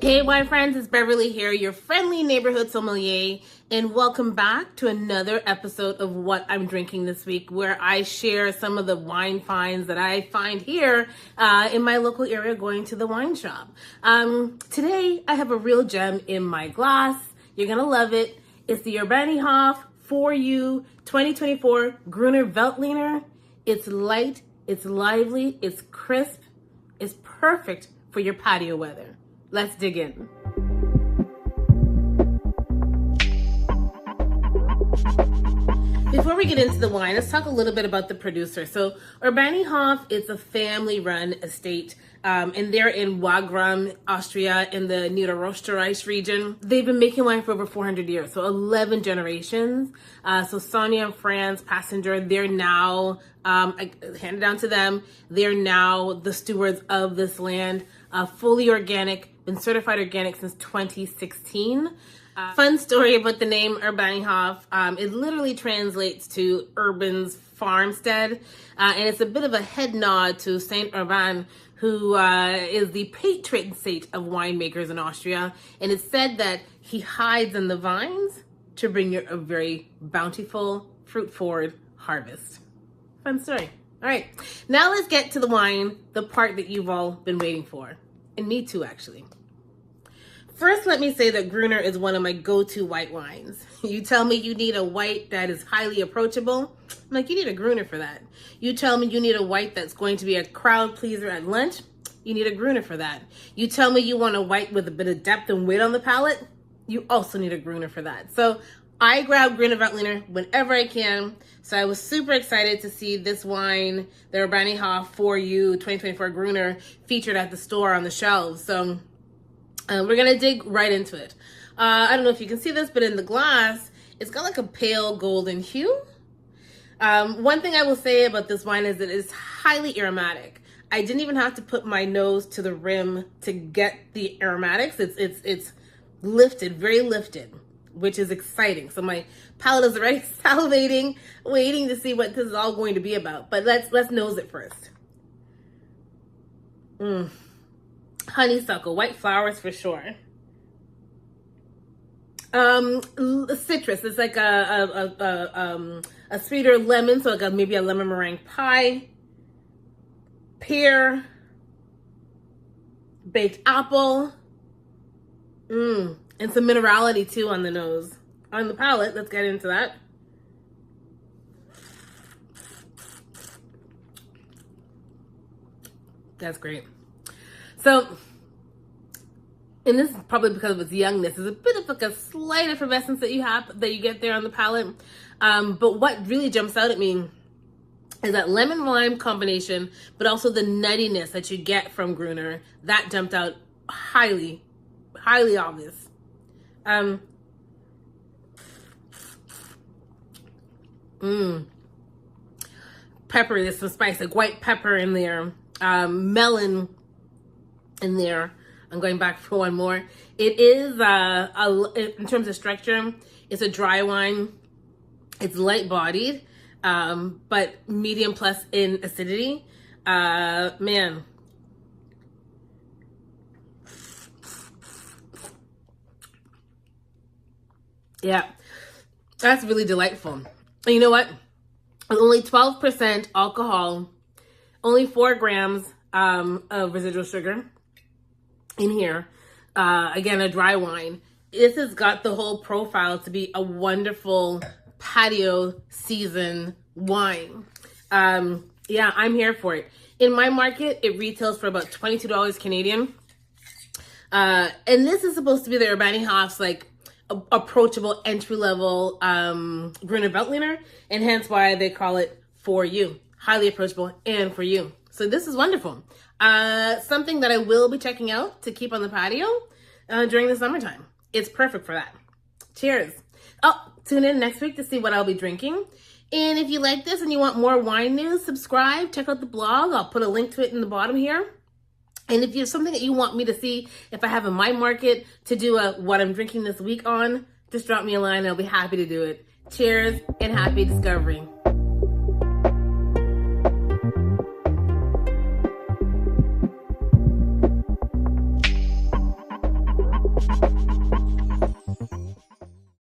Hey wine friends, it's Beverly here, your friendly neighborhood sommelier, and welcome back to another episode of What I'm Drinking This Week, where I share some of the wine finds that I find here in my local area going to the wine shop. Today I have a real gem in my glass. You're gonna love it. It's the Urbanihof For You 2024 Grüner Veltliner. It's light, it's lively, it's crisp, it's perfect for your patio weather. Let's dig in. Before we get into the wine, let's talk a little bit about the producer. So Urbanihof is a family-run estate, and they're in Wagram, Austria, in the Niederösterreich region. They've been making wine for over 400 years, so 11 generations. So Sonia and Franz Passenger, they're now, handed down to them, they're now the stewards of this land, fully organic, been certified organic since 2016. Fun story about the name Urbanihof. It literally translates to Urban's farmstead, and it's a bit of a head nod to Saint Urban, who is the patron saint of winemakers in Austria. And it's said that he hides in the vines to bring you a very bountiful, fruit-forward harvest. Fun story. All right, now let's get to the wine, the part that you've all been waiting for. And me too, actually. First, let me say that Gruner is one of my go-to white wines. You tell me you need a white that is highly approachable, I'm like, you need a Gruner for that. You tell me you need a white that's going to be a crowd pleaser at lunch, you need a Gruner for that. You tell me you want a white with a bit of depth and weight on the palate, you also need a Gruner for that. So I grab Grüner Veltliner whenever I can. So I was super excited to see this wine, the Urbanihof For You 2024 Gruner, featured at the store on the shelves. So we're gonna dig right into it. I don't know if you can see this, but in the glass, it's got like a pale golden hue. One thing I will say about this wine is that it's highly aromatic. I didn't even have to put my nose to the rim to get the aromatics. It's lifted, very lifted, which is exciting. So my palate is already salivating, waiting to see what this is all going to be about. But let's nose it first. Honeysuckle, white flowers for sure. Citrus, it's like a sweeter lemon, so like maybe a lemon meringue pie. Pear, baked apple, and some minerality too on the nose. On the palate, let's get into that. That's great. So, and this is probably because of its youngness, there's a bit of like a slight effervescence that you get there on the palate. But what really jumps out at me is that lemon lime combination, but also the nuttiness that you get from Gruner. That jumped out highly, highly obvious. Pepper, there's some spice, like white pepper in there, melon in there. I'm going back for one more. It is, in terms of structure, it's a dry wine. It's light bodied, but medium plus in acidity. Man. Yeah, that's really delightful. And you know what? Only 12% alcohol, only 4 grams of residual sugar in here. Again, a dry wine. This has got the whole profile to be a wonderful patio season wine. Yeah, I'm here for it. In my market, it retails for about $22 Canadian. And this is supposed to be the Urbanihof's like approachable entry-level Grüner Veltliner, and hence why they call it For You. Highly approachable and for you. So this is wonderful. Something that I will be checking out to keep on the patio during the summertime. It's perfect for that. Cheers. Oh, tune in next week to see what I'll be drinking. And if you like this and you want more wine news, subscribe, check out the blog. I'll put a link to it in the bottom here. And if you have something that you want me to see, if I have in my market to do a what I'm drinking this week on, just drop me a line and I'll be happy to do it. Cheers and happy discovery.